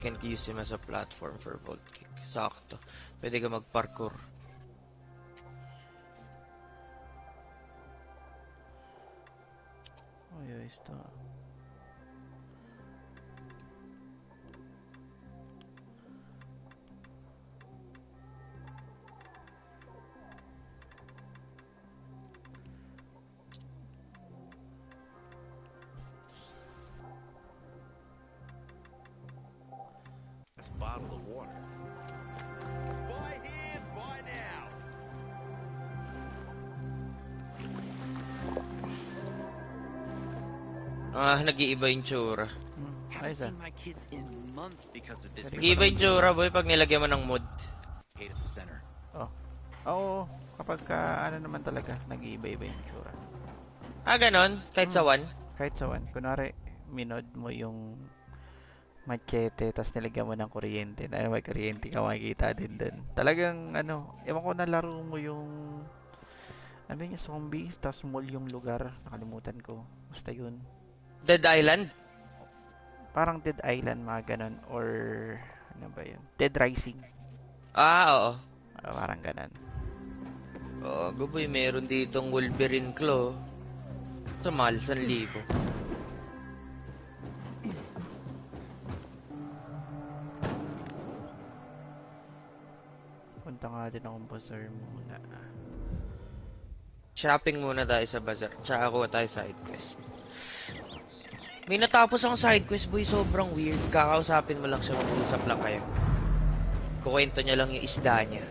can use him as a platform for vault kick. Sakto. Pwede ka mag-parkour. Ayos to. Bottle of water. Buy here, buy now. Nag-iiba yung tsura. Haven't seen my kids in months because of this. Nag-iiba yung tsura, boy, pag nilagyan mo ng mod. Hate at the center. Oh. Oo, kapag ano naman talaga, nag-iiba-iba yung tsura. Ganon? Kahit sa one? Kahit sa one. Kunwari, minod mo yung machete, tapos nilagyan mo ng kuryente. Dahil may kuryente ka makikita din dun. Talagang, ewan ko na laro mo yung yung zombies, tapos mall yung lugar. Nakalimutan ko. Basta yun. Dead Island? Parang Dead Island, mga ganon. Or, ano ba yun? Dead Rising. Oo. Parang ganon. Gaboy, meron ditong Wolverine Claw. Sa mahal, 1,000. Punta nga din akong bazaar muna. Shopping muna tayo sa bazaar. Tsaka kuha tayo side quest. May natapos akong side quest, boy. Sobrang weird. Kakausapin mo lang siya, mag-usap lang kayo. Kukwento niya lang yung isda niya.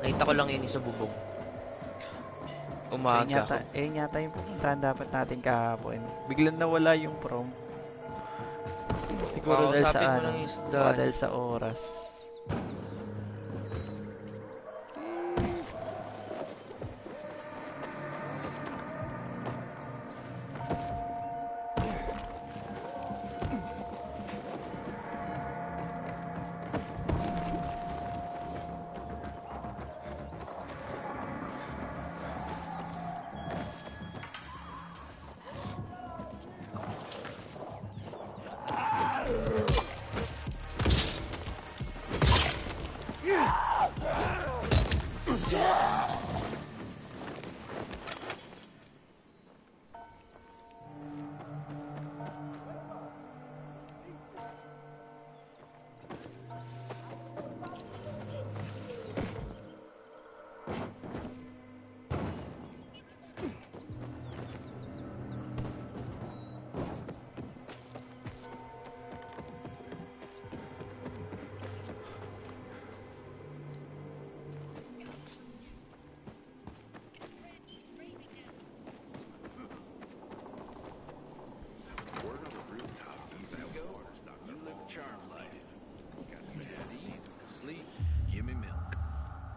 Nakita ko lang yun sa bubong. Umaga. Yata yung pupuntahan dapat natin kahapon. Biglang nawala yung prom. Siguro dahil sa oras.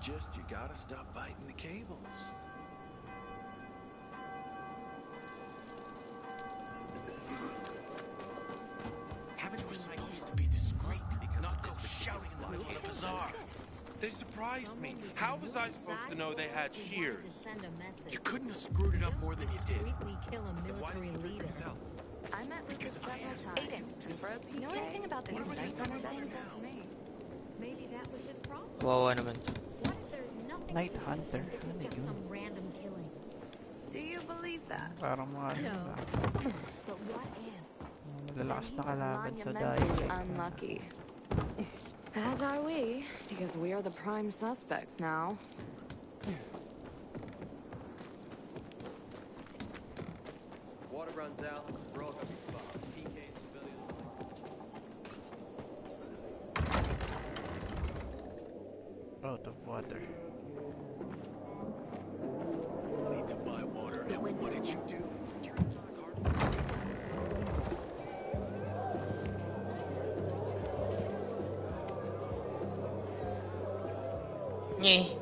Just you gotta stop biting the cables. Haven't seen my used to be discreet, not go shouting in the middle of the bazaar. They surprised me. How was I supposed to know they had shears? You couldn't have screwed it up more than you did. Kill a military leader. I met Lucas several times. You know anything about this Night Hunter thing? Maybe that was his problem. Wawa naman. What if there's nothing Night to it? Hunter. This is just some random killing. Do you believe that? Parang mga No. But what if? Malalakas na kalaban sa Monumentally unlucky. As are we, because we are the prime suspects now. Water runs out. We're all gonna be fucked. PK civilians. out of water. Need to buy water. And what did you do? Nyeh.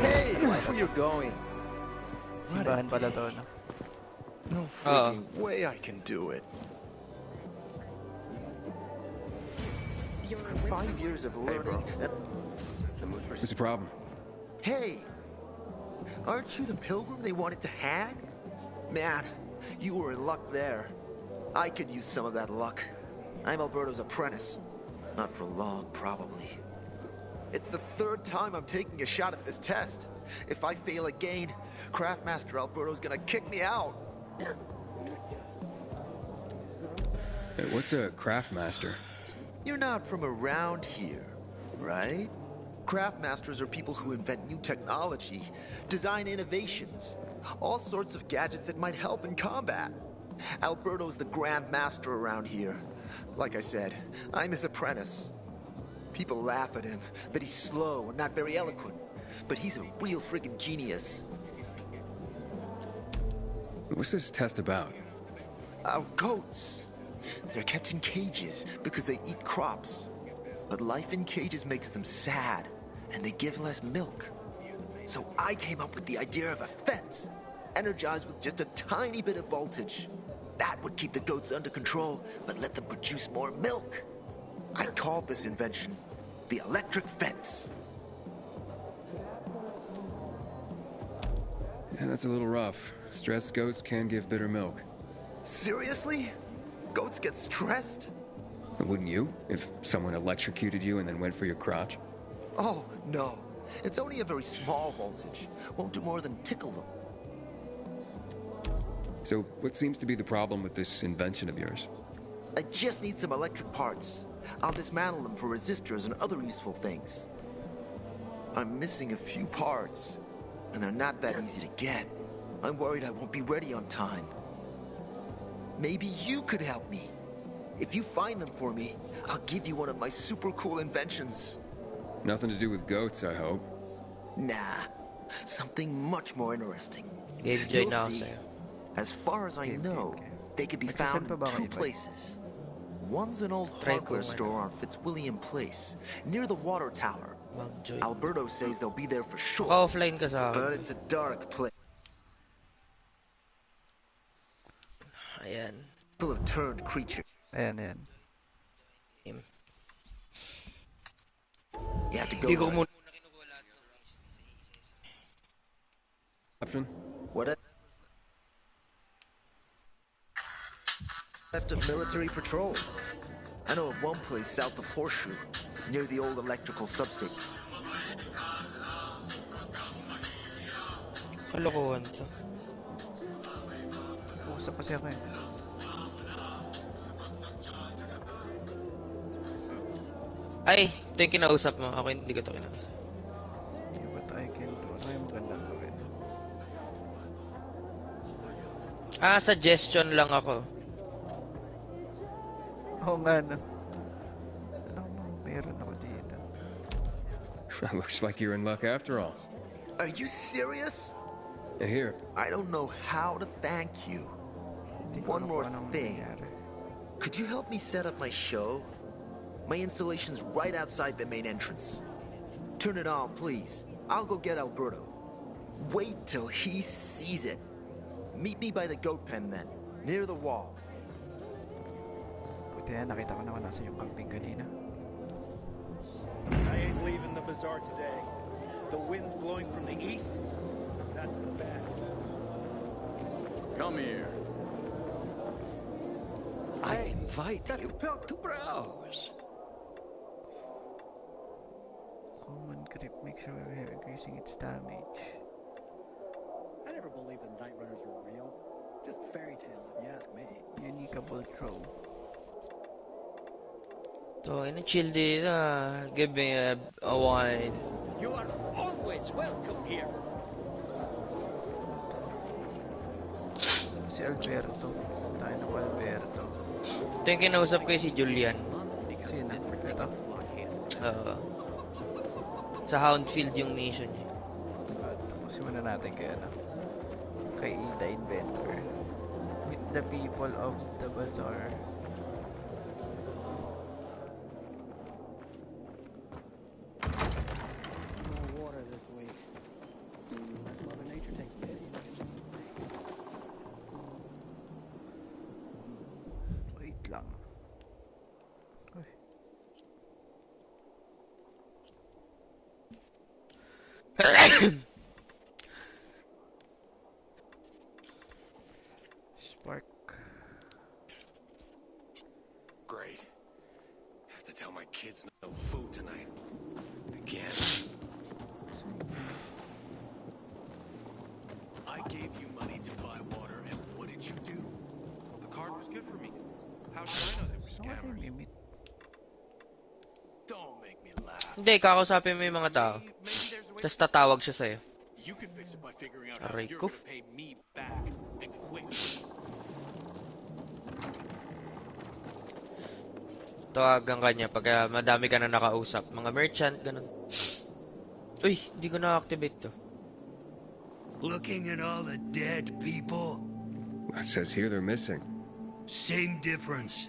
Hey, watch where you're going. Simbahan pala to, no? No freaking way I can do it. You're 5 years of learning and the mood for... What's the problem? Hey! Aren't you the pilgrim they wanted to hang? Man, you were in luck there. I could use some of that luck. I'm Alberto's apprentice. Not for long, probably. It's the third time I'm taking a shot at this test. If I fail again, Craftmaster Alberto's gonna kick me out. Hey, what's a craftmaster? You're not from around here, right? Craftmasters are people who invent new technology, design innovations, all sorts of gadgets that might help in combat. Alberto's the Grand Master around here. Like I said, I'm his apprentice. People laugh at him, that he's slow and not very eloquent, but he's a real friggin' genius. What's this test about? Our goats. They're kept in cages because they eat crops. But life in cages makes them sad, and they give less milk. So I came up with the idea of a fence, energized with just a tiny bit of voltage. That would keep the goats under control, but let them produce more milk. I called this invention the electric fence. Yeah, that's a little rough. Stressed goats can give bitter milk. Seriously? Goats get stressed? Wouldn't you? If someone electrocuted you and then went for your crotch? Oh, no. It's only a very small voltage. Won't do more than tickle them. So, what seems to be the problem with this invention of yours? I just need some electric parts. I'll dismantle them for resistors and other useful things. I'm missing a few parts, and they're not that easy to get. I'm worried I won't be ready on time. Maybe you could help me. If you find them for me, I'll give you one of my super cool inventions. Nothing to do with goats, I hope. Nah, something much more interesting. Game You'll na ako see. sa'yo. As far as I know, they can be Nagsasend found pa in ba two kayo, Boy? places. One's an old Try ko hardware nga. store on Fitzwilliam Place, near the water tower. Mag-join. Alberto says they'll be there for sure, Naka-offline ka sa but akin. it's a dark place. Ayan. Full of turned creatures. Ayan, ayan. You have to go Hindi ko there. muna Option? What left of military patrols? I know of one place south of Horseshoe, near the old electrical substation. kalokohan to. Usap kasi ako eh. Ay, ito yung kinausap mo. Ako hindi ko ito kinausap. See what I can do. Ano yung magandang gawin? Suggestion lang ako. Oo nga, no. Ano bang meron ako dito? Looks like you're in luck after all. Are you serious? Here, I don't know how to thank you. Hindi ko One alam more kung anong thing. nangyari. Could you help me set up my show? My installation's right outside the main entrance. Turn it on, please. I'll go get Alberto. Wait till he sees it. Meet me by the goat pen then, near the wall. Buti yan, nakita ko naman nasa yung camping kanina. I ain't leaving the bazaar today. The wind's blowing from the east. That's a fact. Come here. I invite you to browse. Common grip makes sure we have increasing its damage. I never believed the Night Runners were real. Just fairy tales, if you ask me. Uniqueable throw. So, chill din na. Give me a wine. You are always welcome here. Si Alberto. Tayo ng Alberto. Ito yung kinausap ko si Julian. Sino? Ito? Sa Houndfield yung mission niya. Tapusin muna natin kay ano. Kay Ida Inventor. Meet the people of the bazaar. More water this week. That's Mother Nature taking pity. Wait lang. Uy. tell my kids no food tonight. Again. I gave you money to buy water, and what did you do? Well, the card was good for me. How should I know they were scammers? Don't make me laugh. Hindi, kakausapin mo yung mga tao. Maybe there's a way. Tapos tatawag siya sa'yo. You can fix it by figuring out how Aray you're ko. gonna pay me back, and quick. Tawagan ka niya pag madami ka na nakausap. Mga merchant, ganun. Uy, hindi ko na-activate to. Looking at all the dead people, It says here they're missing. same difference.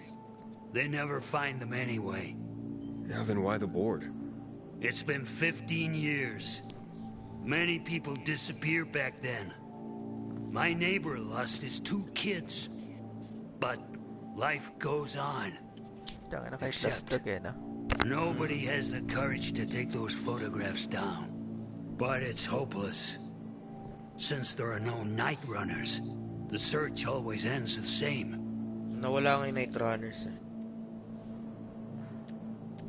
They never find them anyway. Now then why the board? It's been 15 years. Many people disappeared back then. My neighbor lost his 2 kids. But life goes on. Except nobody has the courage to take those photographs down. But it's hopeless. Since there are no night runners, the search always ends the same. Nawala nga yung Night Runners eh.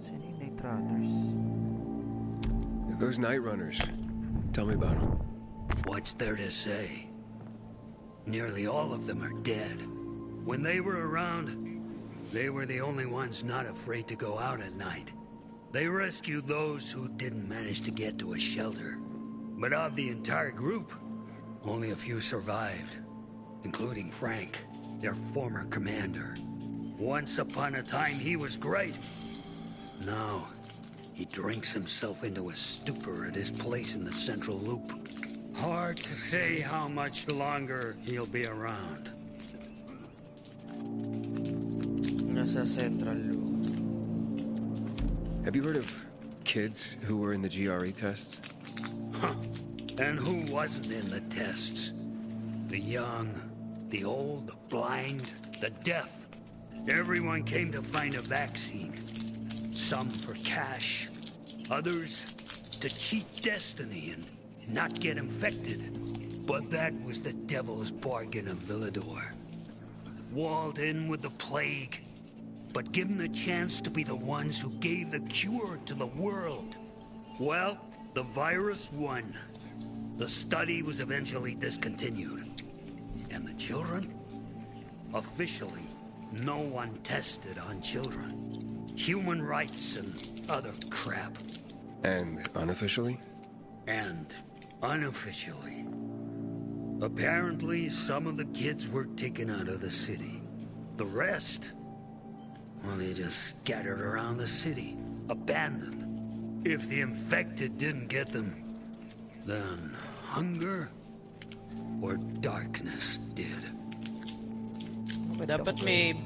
Sino yung Night Runners? Those night runners. Tell me about them. What's there to say? Nearly all of them are dead. When they were around, they were the only ones not afraid to go out at night. They rescued those who didn't manage to get to a shelter. But of the entire group, only a few survived, including Frank, their former commander. Once upon a time, he was great. Now, he drinks himself into a stupor at his place in the Central Loop. Hard to say how much longer he'll be around. Nasa Central Loop. Have you heard of kids who were in the GRE tests? Huh. And who wasn't in the tests? The young, the old, the blind, the deaf. Everyone came to find a vaccine. Some for cash, others to cheat destiny and not get infected. But that was the devil's bargain of Villador. Walled in with the plague, but given the chance to be the ones who gave the cure to the world. Well, the virus won. The study was eventually discontinued. And the children? Officially, no one tested on children. Human rights and other crap. And unofficially? And unofficially. Apparently, some of the kids were taken out of the city. The rest, well, they just scattered around the city, abandoned. If the infected didn't get them, then hunger or darkness did. Dapat may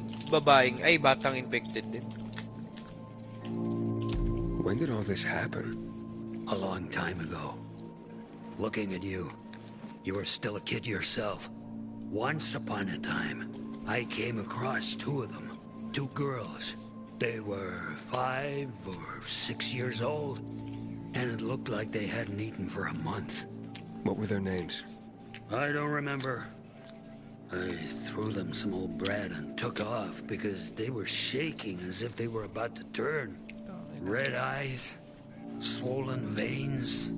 batang infected din. When did all this happen? A long time ago. Looking at you, you were still a kid yourself. Once upon a time, I came across 2 of them. 2 girls. They were 5 or 6 years old, and it looked like they hadn't eaten for a month. What were their names? I don't remember. I threw them some old bread and took off because they were shaking as if they were about to turn. Red eyes, swollen veins.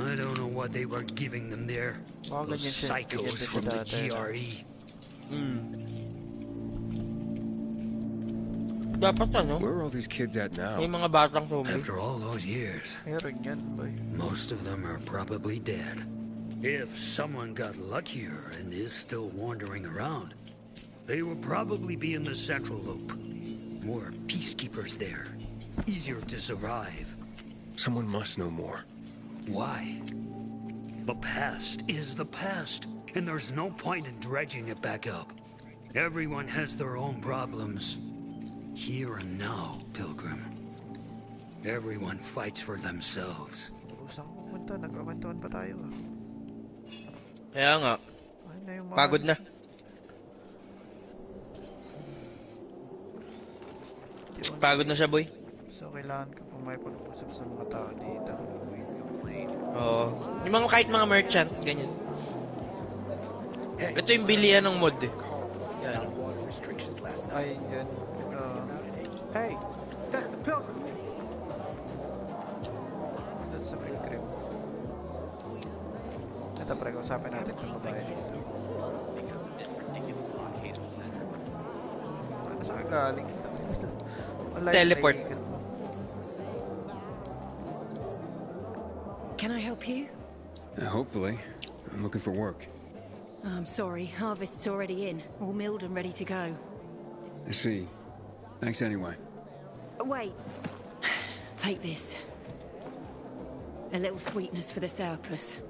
I don't know what they were giving them there. Those psychos from the GRE. Dapat ano? Where are all these kids at now? May mga batang zombie. After all those years, most of them are probably dead. If someone got luckier and is still wandering around, they will probably be in the Central Loop. More peacekeepers there. Easier to survive. Someone must know more. Why? The past is the past, and there's no point in dredging it back up. Everyone has their own problems. Here and now, Pilgrim. Everyone fights for themselves. Nagkakwentuhan pa tayo ah. Kaya nga. Pagod na. Pagod na siya, boy. So, kailangan ko pong may pag-usap sa mga tao dito. Oo. Yung mga kahit mga merchant, ganyan. Ito yung bilihan ng mod eh. Yan. Ay, yan. Hey! Ito pre, usapin natin yung babae dito. Ano saan galing? Teleport. Can I help you? Hopefully. I'm looking for work. I'm sorry, harvest's already in, all milled and ready to go. I see. Thanks anyway. Wait. Take this. A little sweetness for the sourpuss.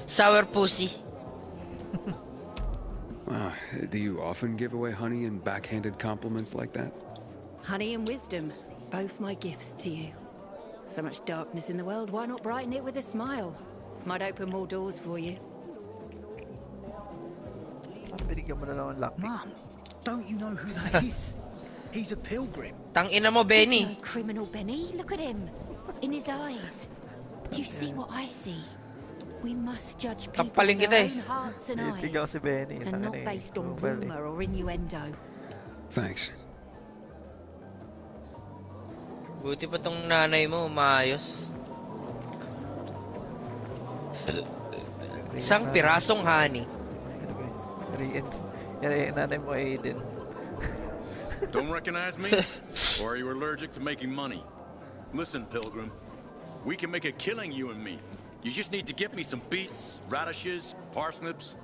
Sour pussy. Wow, do you often give away honey and backhanded compliments like that? Honey and wisdom, both my gifts to you. So much darkness in the world, why not brighten it with a smile? Might open more doors for you. Mom, don't you know who that is? He's a pilgrim. Tangina mo, Benny. He's no criminal, Benny. Look at him. In his eyes. Do you see what I see? We must judge people Tampaling with kita our eh. own hearts and Ikaw eyes, si Benny. and not based on Global eh. rumor or innuendo. Thanks. Buti pa tong nanay mo, maayos. Isang pirasong honey. Yan nanay mo Aiden. Don't recognize me? Or are you allergic to making money? Listen, Pilgrim. We can make a killing, you and me. You just need to get me some beets, radishes, parsnips.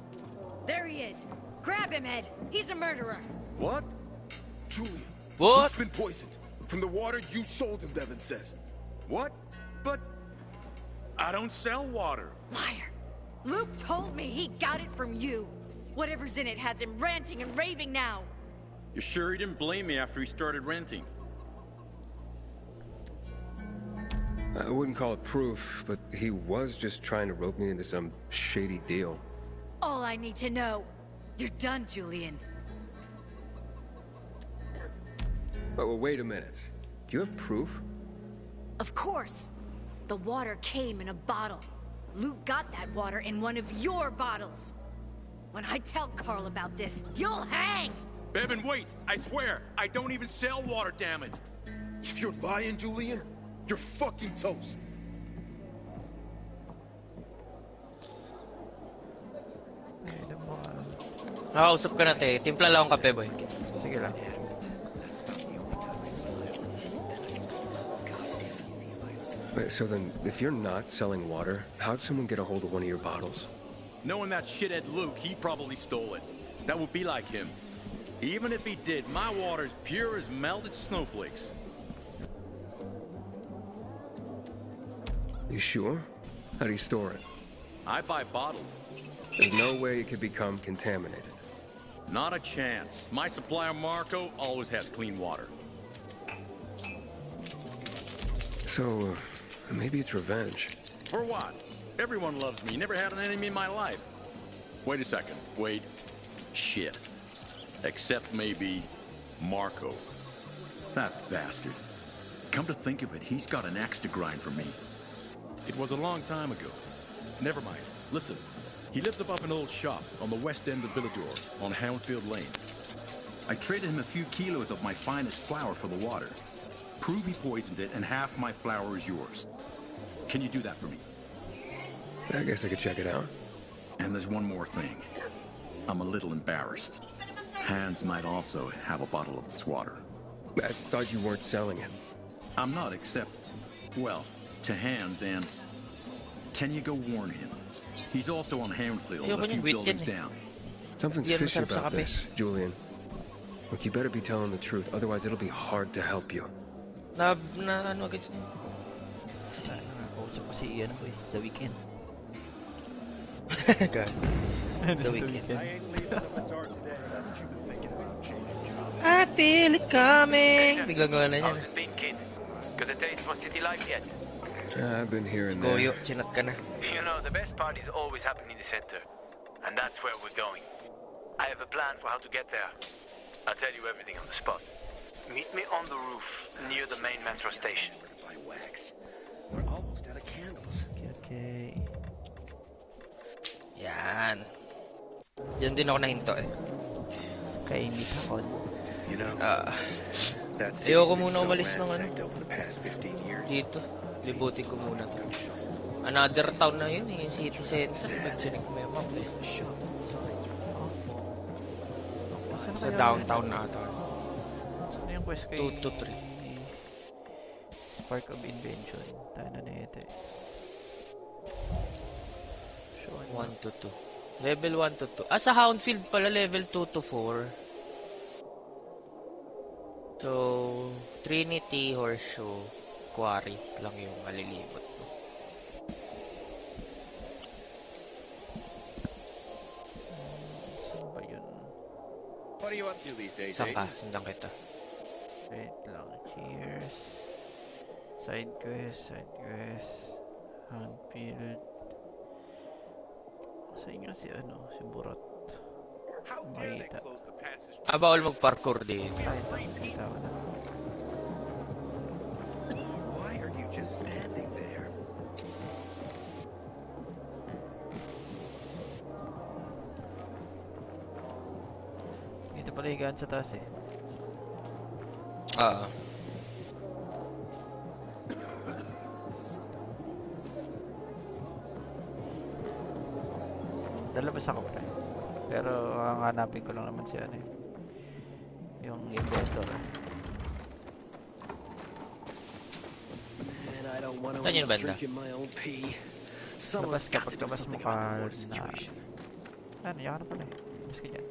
There he is. Grab him, Ed. He's a murderer. What? Julian. What? Luke's been poisoned. From the water you sold him, Bevan says. What? But I don't sell water. Liar. Luke told me he got it from you. Whatever's in it has him ranting and raving now. You sure he didn't blame me after he started renting? I wouldn't call it proof, but he was just trying to rope me into some shady deal. All I need to know. You're done, Julian. Well, wait a minute. Do you have proof? Of course. The water came in a bottle. Luke got that water in one of your bottles. When I tell Carl about this, you'll hang! Bevan, wait! I swear, I don't even sell water, damn it! If you're lying, Julian, you're fucking toast. Nakausap ka na, te. Timpla lang akong kape, boy. Sige lang. Wait, so then, if you're not selling water, how'd someone get a hold of one of your bottles? Knowing that shithead Luke, he probably stole it. That would be like him. Even if he did, my water's pure as melted snowflakes. You sure? How do you store it? I buy bottled. There's no way it could become contaminated. Not a chance. My supplier, Marco, always has clean water. So, maybe it's revenge. For what? Everyone loves me. Never had an enemy in my life. Wait a second. Wait. Shit. Except maybe Marco. That bastard. Come to think of it, he's got an axe to grind for me. It was a long time ago. Never mind. Listen. He lives above an old shop on the west end of Villador, on Houndfield Lane. I traded him a few kilos of my finest flour for the water. Prove he poisoned it, and half my flour is yours. Can you do that for me? I guess I could check it out. And there's one more thing. I'm a little embarrassed. Hans might also have a bottle of this water. I thought you weren't selling it. I'm not, except, well, to Hans, and can you go warn him? He's also on Houndfield, a few buildings down. Something's fishy about this, Julian. Look, you better be telling the truth, otherwise it'll be hard to help you. Ano agad? Nakausap ko si ano boy, The Weeknd. The Weeknd. I feel it coming. Biglang gawa na niya. How's it been, kid? Got a taste for city life yet? I've been here and there. Goyo, chinat ka na. You know, the best parties always happen in the center. And that's where we're going. I have a plan for how to get there. I'll tell you everything on the spot. Meet me on the roof, near the main metro station. Buy wax. We're almost out of candles. Okay. Yan. Diyan din ako nahinto eh. Kainit ako. You know, Ayoko muna umalis ng ano. Dito. Libutin ko muna to. Another town na yun eh, yung city center. Pag sinig mo yung map eh. Sa downtown na ata. Saan yung quest kay 2 to 3. Spark of Invention. Tayo na ito eh. 1 to 2. Level 1 to 2. Sa Houndfield pala level 2 to 4. So, Trinity, Horseshoe, Quarry lang yung malilibot mo. Saan ba yun? What are you up to these days, Saan ka? Sandang kita. Wait lang. Cheers. Side quest. Handfield. Saan nga si si Burot? Makita. Bawal mag-parkour din. Kita ko na. Why are you just standing there? Dito pala higaan sa taas eh. Lalabas ako pa. Pero hanapin ko lang naman si yung investor. Saan yung banda? Labas kapag labas mo ka na yan pala eh. Mas ganyan.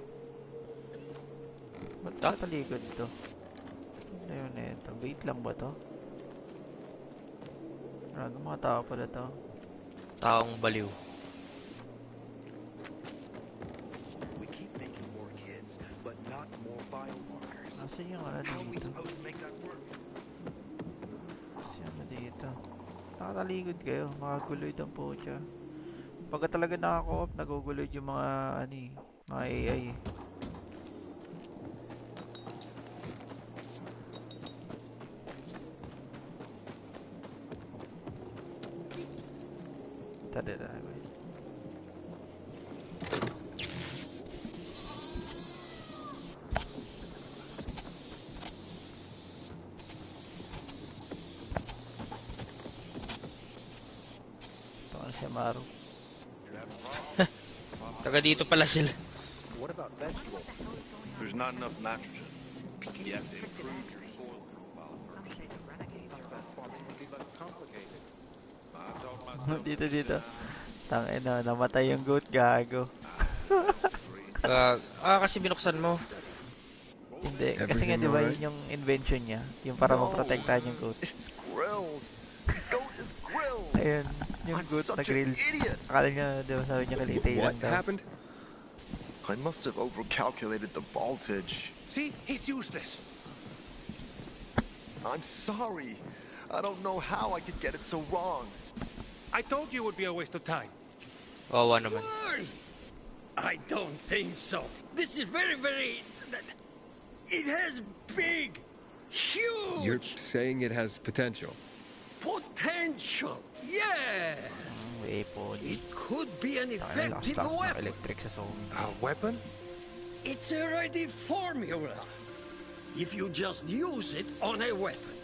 Ba't nataligod to? Ano yun ito? Wait lang ba to? Ano mga tao pala to? Taong baliw. Nasaan yung dito? Nasaan dito? Nakataligod kayo. Makaguloy ang pocha. Pagka talaga naka-co-op, naguguloy yung mga mga AI eh. Tadada. Maru. Taga dito pala sila. What about vegetables? There's not enough nitrogen. You have to improve your soil profile first. Farming would be less complicated. I told myself Dito. Tangina, namatay yung goat, gago. Kasi binuksan mo. Hindi, kasi nga diba yun yung invention niya, yung para maprotektahan yung goat. It's grilled. The goat is grilled. Ayun, yung goat na grill. Akala niya, diba sabi niya kalite lang daw. What happened? I must have overcalculated the voltage. See? He's useless. I'm sorry. I don't know how I could get it so wrong. I told you it would be a waste of time. Oh, naman. I don't think so. This is very... It has big, huge... You're saying it has potential? Potential, yeah! It could be an effective weapon. A weapon? It's a ready formula. If you just use it on a weapon.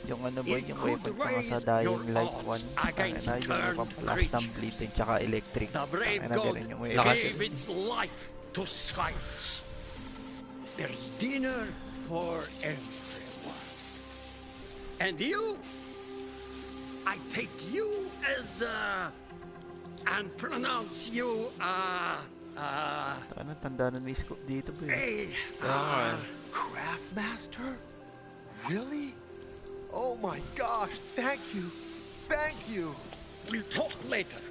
Yung ba, yung weapon ko nga sa Dying Light 1, yung pampalas ng bleed at saka electric. The brave god gave its life to science. There's dinner for everyone. And you? I take you as and pronounce you ano, tanda na ni Scoop dito ba yun? Craftmaster? Really? Oh my gosh, thank you. Thank you. We'll talk later.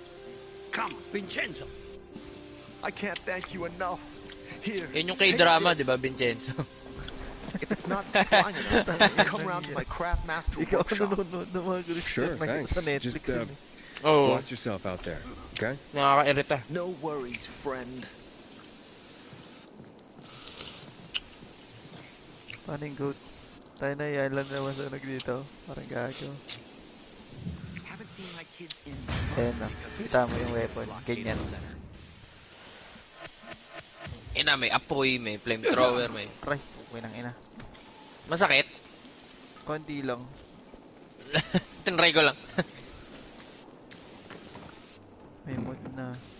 Come, Vincenzo. I can't thank you enough. Here. Yun yung K-drama, di ba, Vincenzo? If it's not strong enough, come around to my Craftmaster workshop. Sure, thanks. Just watch yourself out there, okay? Nakaka-irita. No worries, friend. Paano yung goat? Tayo na i-island naman sa dito. Parang gago. Ayan na. Kita mo yung weapon. Ganyan. Ina, may apoy, may flamethrower, may... Aray, may nang ina. Masakit? Konti lang. Tinry ko lang.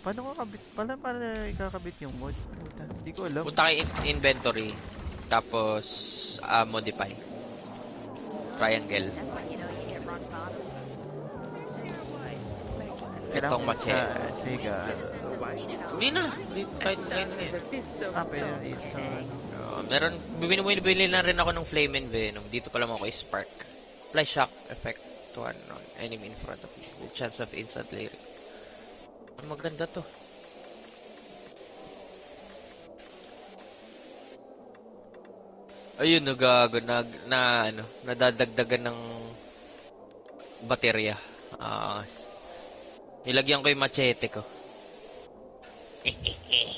Paano kakabit? Paano ikakabit yung mod? Puta, hindi ko alam. Punta kay inventory. Tapos, modify. Triangle. Itong machete. Sega. Hindi na. Kahit ngayon na yan. Pwede na dito sa ano. Meron, bibili na rin ako ng Flame and Venom. Dito pala mo ko Spark. Apply shock effect to an enemy in front of you with chance of instant lyric. Maganda to. Ayun, nagago nadadagdagan ng baterya. Nilagyan ko yung machete ko. Ito. Okay.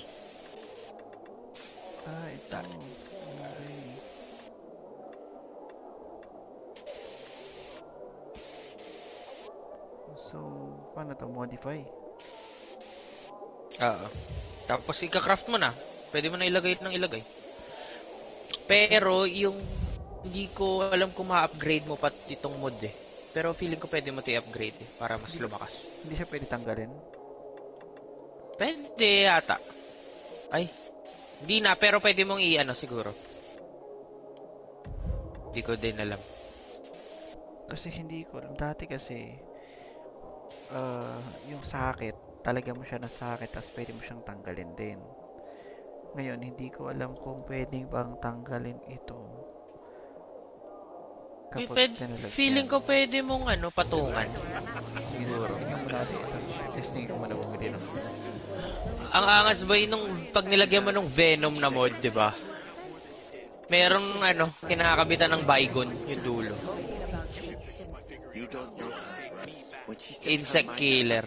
So, paano to modify? Tapos ika-craft mo na. Pwede mo na ilagay ng ilagay. Pero yung hindi ko alam kung ma-upgrade mo pa itong mod eh. Pero feeling ko pwede mo ito i-upgrade eh, para mas lumakas. Hindi siya pwede tanggalin? Pwede yata. Ay, hindi na, pero pwede mong i-ano siguro. Hindi ko din alam. Kasi hindi ko alam. Dati kasi, yung sakit, talaga mo siya na sakit, tapos pwede mo siyang tanggalin din. Ngayon, hindi ko alam kung pwede bang tanggalin ito. Feeling ko pwede mong patungan. Siguro. Yung muna natin, tapos testing ko muna bumili ng ang angas ba nung pag nilagyan mo ng Venom na mod, di ba? Merong kinakabitan ng Bygone yung dulo. Insect killer.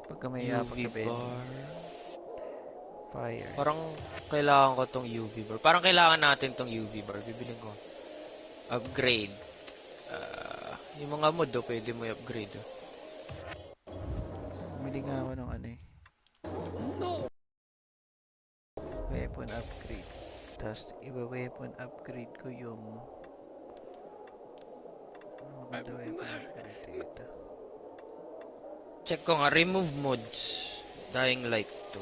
Pagka may UV bar. Fire. Parang kailangan ko tong UV bar. Parang kailangan natin tong UV bar. Bibilin ko. Upgrade. Yung mga mod pwede mo i-upgrade. Bumili nga ako ng weapon upgrade. Tapos weapon upgrade ko yung weapon upgrade dito. Check ko nga, remove mods. Dying light to.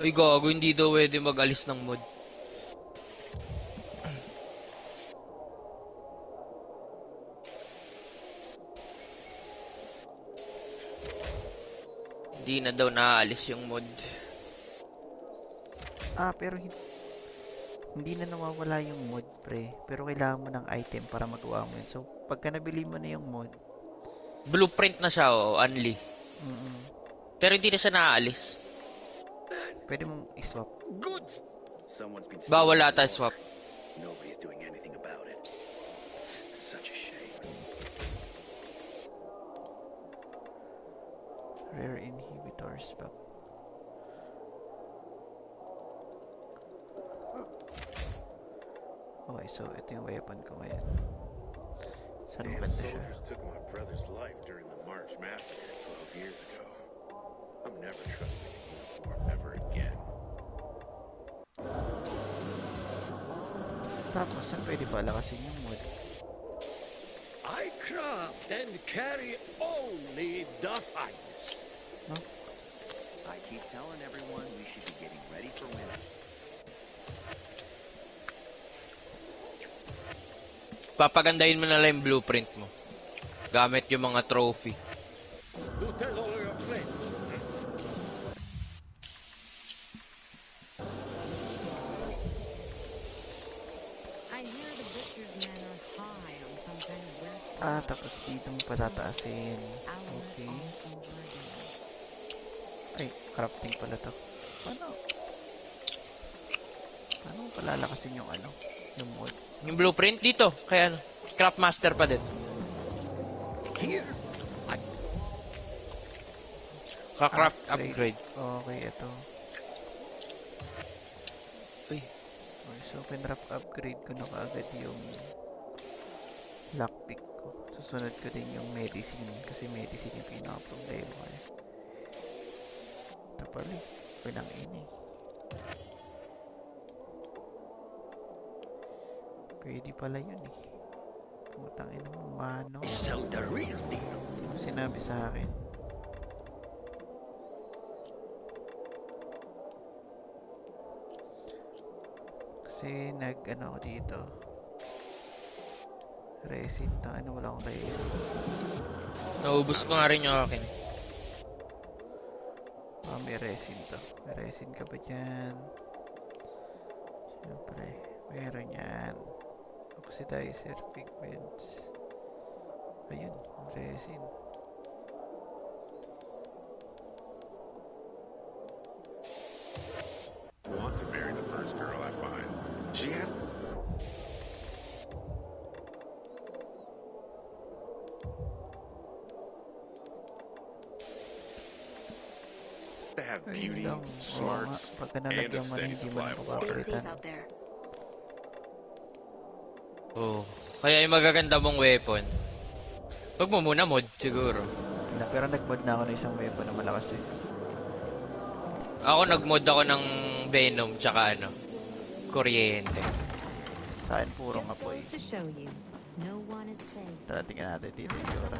Ay gago, hindi daw pwede mag-alis ng mod. Hindi na daw naaalis yung mod. Pero hindi na nawawala yung mod, pre. Pero kailangan mo ng item para magawa mo yun. So, pagka nabili mo na yung mod, blueprint na siya, only. Pero hindi na siya naaalis. Pwede mong i-swap. Good. Bawal ata swap. Nobody's doing anything about it. Such a shame. Rare inhibitors back. Okay, so ito yung weapon ko ngayon. Saan maganda siya? Soldiers took my brother's life during the March massacre 12 years ago. I'm never trusting a uniform ever again. Tapos, saan pwede palakasin yung mod? I craft and carry only the finest. No? I keep telling everyone we should be getting ready for winter. Papagandahin mo na lang yung blueprint mo. Gamit yung mga trophy. Do tell all your friends. I hear the butcher's men are high on some kind of weird Tapos dito mo patataasin. Okay. Ay, crafting pala to. Paano mo palalakasin yung yung mod? Yung blueprint dito, kaya craft master pa din. Here. Ka-craft upgrade. Okay, ito. Uy. Okay, so pinrap upgrade ko na kaagad yung Lockpick ko. Susunod ko din yung medicine kasi medicine yung pinaka-problema eh. Ito pala eh. Pinang ini. Pwede pala yun eh. Putang ina mo, mano. So the real deal. Sinabi sa akin. Kasi nag-ano ako dito. Resin. Ano wala akong resin. Naubos ko nga rin yung akin. May resin to. May resin ka ba dyan? Siyempre. Meron yan. Oxidizer, pigments. Ayun, resin. Want to marry the first girl I find. She has. They have beauty, smarts, and a steady supply of water. Oh. Kaya yung magaganda mong weapon. Wag mo muna mod, siguro. Pero nag-mod na ako ng isang weapon na malakas eh. Ako nag-mod ako ng Venom, tsaka ano, kuryente. Sa akin puro apoy. Tara, tingnan natin dito yung yura.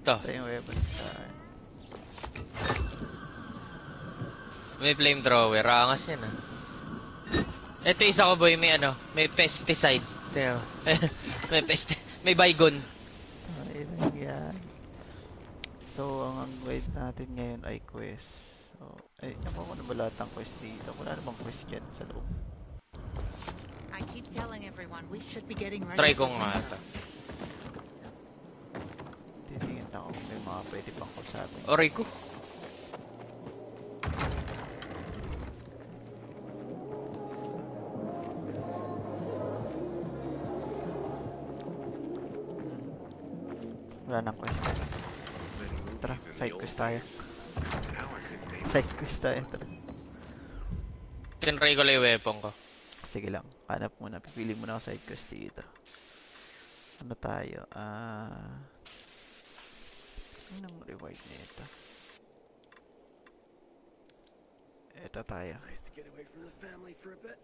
Ito. Ito yung weapon sa akin. May flamethrower, angas yan ah. Ito isa ko boy, may ano, may pesticide. May baygon. Ayun yan. So, ang guide natin ngayon ay quest. So, ay, nakuha ko na ba lahat ng quest dito? Wala namang quest yan sa loob. I keep telling everyone we should be getting ready. Try ko nga ito. Titingin ako kung may mga pwede pang kusapin. Oray ko. Wala nang quest. Tara, side quest tayo. Side quest tayo, tara. Tinry ko lang yung weapon ko. Sige lang, hanap muna. Pipili muna ako side quest dito. Ano tayo? Anong reward nito? Ito tayo. Nice to get away from the family for a bit.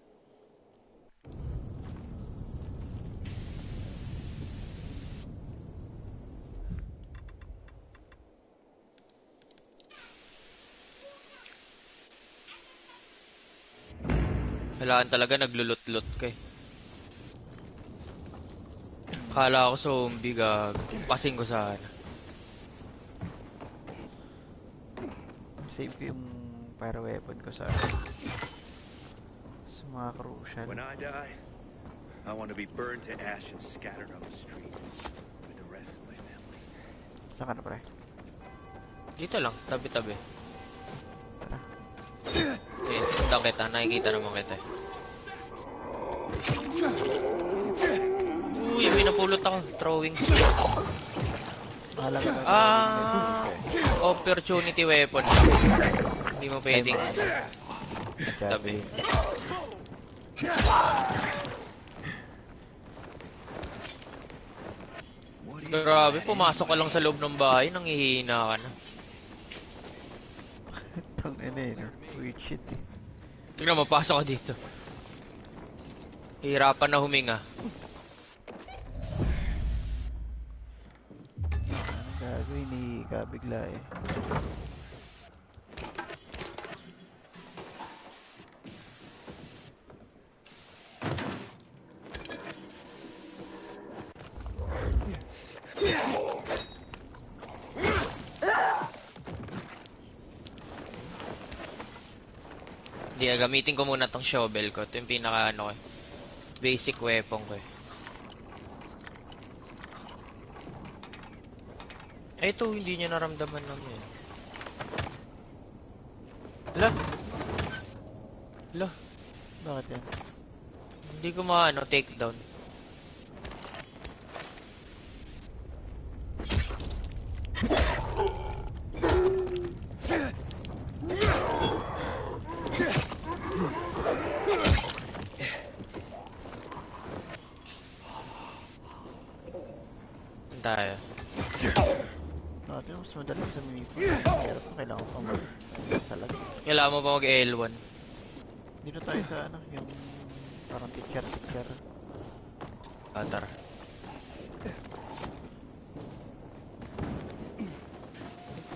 Kailangan talaga naglulot-lot ka eh. Kala ko zombie gag. Pasing ko sana. Save yung para weapon ko sa mga crucial. When I die, I want to be burned to ash and scattered on the street with the rest of my family. Saan ka na pre? Dito lang, tabi-tabi. Okay, sundan kita. Nakikita naman kita eh. Uy, may napulot ako. Throwing speed. Opportunity weapon. Hindi mo pwedeng tabi. Grabe, pumasok ka lang sa loob ng bahay, nangihina ka na. Tang ina eh, weird shit eh. Tignan mo, pasok ka dito. Hirapan na huminga. Ano gagawin ni kabigla eh. Hindi, gamitin ko muna tong shovel ko. Ito yung pinaka ano ko eh. Basic weapon ko eh. Eh ito, hindi niya naramdaman lang yun. Hala? Hala? Bakit yan? Hindi ko maano, take down. kailangan mo pa mag L1. Dito tayo sa ano, yung parang teacher. Tara.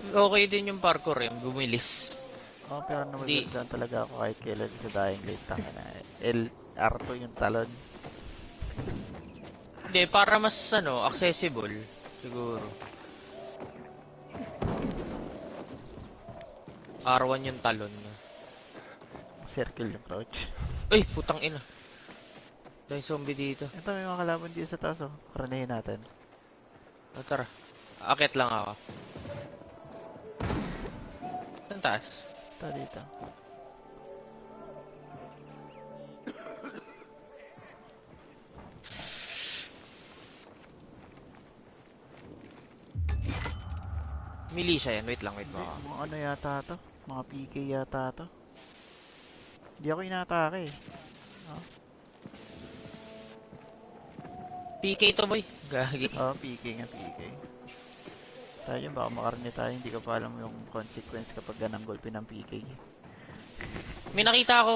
Okay din yung parkour eh, bumilis. Pero namagandaan talaga ako kahit kailan sa Dying Light. R2 yung talon. Hindi, para mas accessible siguro. R1 yung talon. Circle yung crouch. Ay, putang ina. Dahil zombie dito. Ito, may mga kalaban dito sa taas, oh. Karanahin natin. Tara. Akit lang ako. Saan taas? Ito, dito. Militia yan. Wait lang. Mga ano yata to? Mga PK yata to. Hindi ako inatake eh. Oh. PK to boy. Gagi. PK nga, PK. Tayo baka makarni tayo. Hindi ko pa alam yung consequence kapag ganang gulpi ng PK. May nakita ako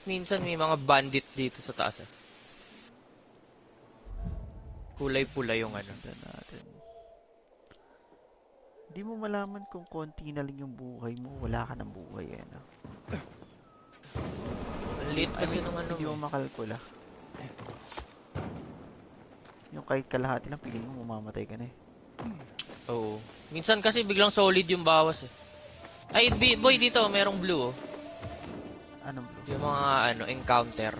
minsan may mga bandit dito sa taas eh. Kulay pula yung ano. Natin. Hindi mo malaman kung konti na lang yung buhay mo, wala ka ng buhay eh, no? Lit kasi nung ano. Hindi mo makalkula. Yung kahit kalahati lang, piling mo mamamatay ka na eh. Oo. Minsan kasi biglang solid yung bawas eh. Ay, boy, dito merong blue oh. Anong blue? Yung mga encounter.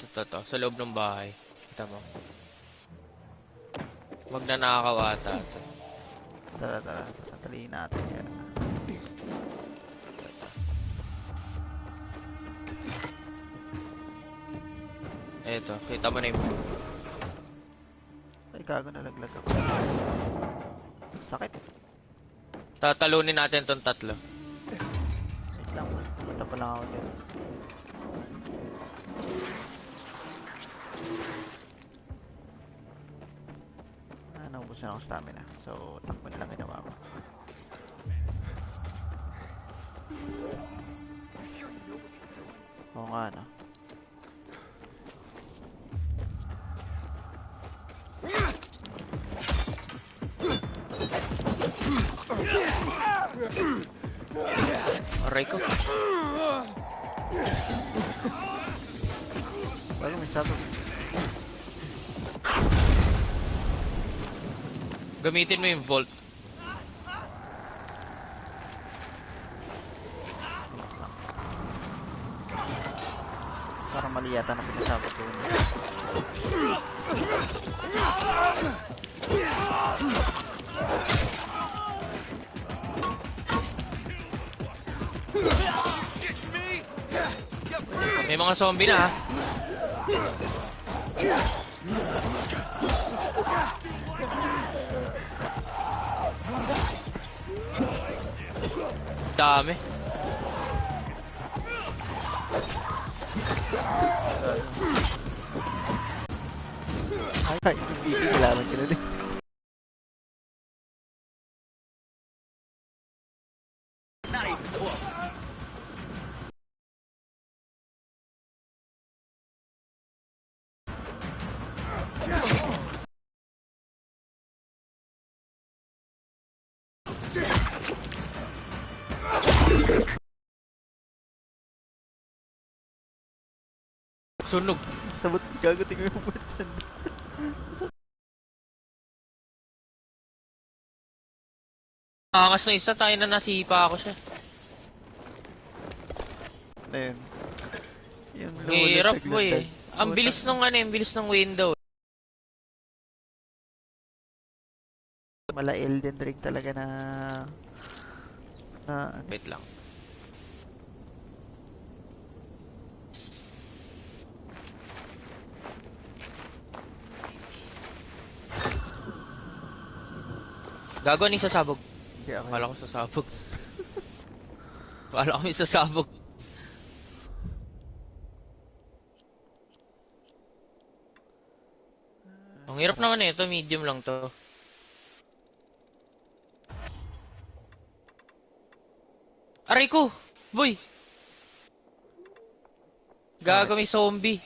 Ito. Sa loob ng bahay. Kita mo. Magnanakaw ata ito. Tara. Tataliin natin yan. Eto, kita mo na yung... Ay, gago, nalaglag ako. Sakit. Tatalunin natin tong tatlo. Wait lang, punta pa lang ako dyan. Naubos na ako stamina. So, takbo na lang ginawa ko. Oo nga, no? Aray ko. Bago may sabog. Gamitin mo yung vault. Parang mali yata na pinasabot ko yun. May mga zombie na ha. Dami. Ay, hindi kailangan sila din. Not even close. Sunog. Sabot, gagating yung batsan. Angas na isa, tayo na nasipa ako siya. Ayun. Yung Hirap boy eh. Ang bilis ng ang bilis ng window. Mala Elden Ring talaga na wait lang. Gago ni sasabog. Okay. Kala ko sasabog. Kala ko may sasabog. Ang hirap naman eh, ito medium lang to. Aray ko! Boy! Bakit? Gago, may zombie.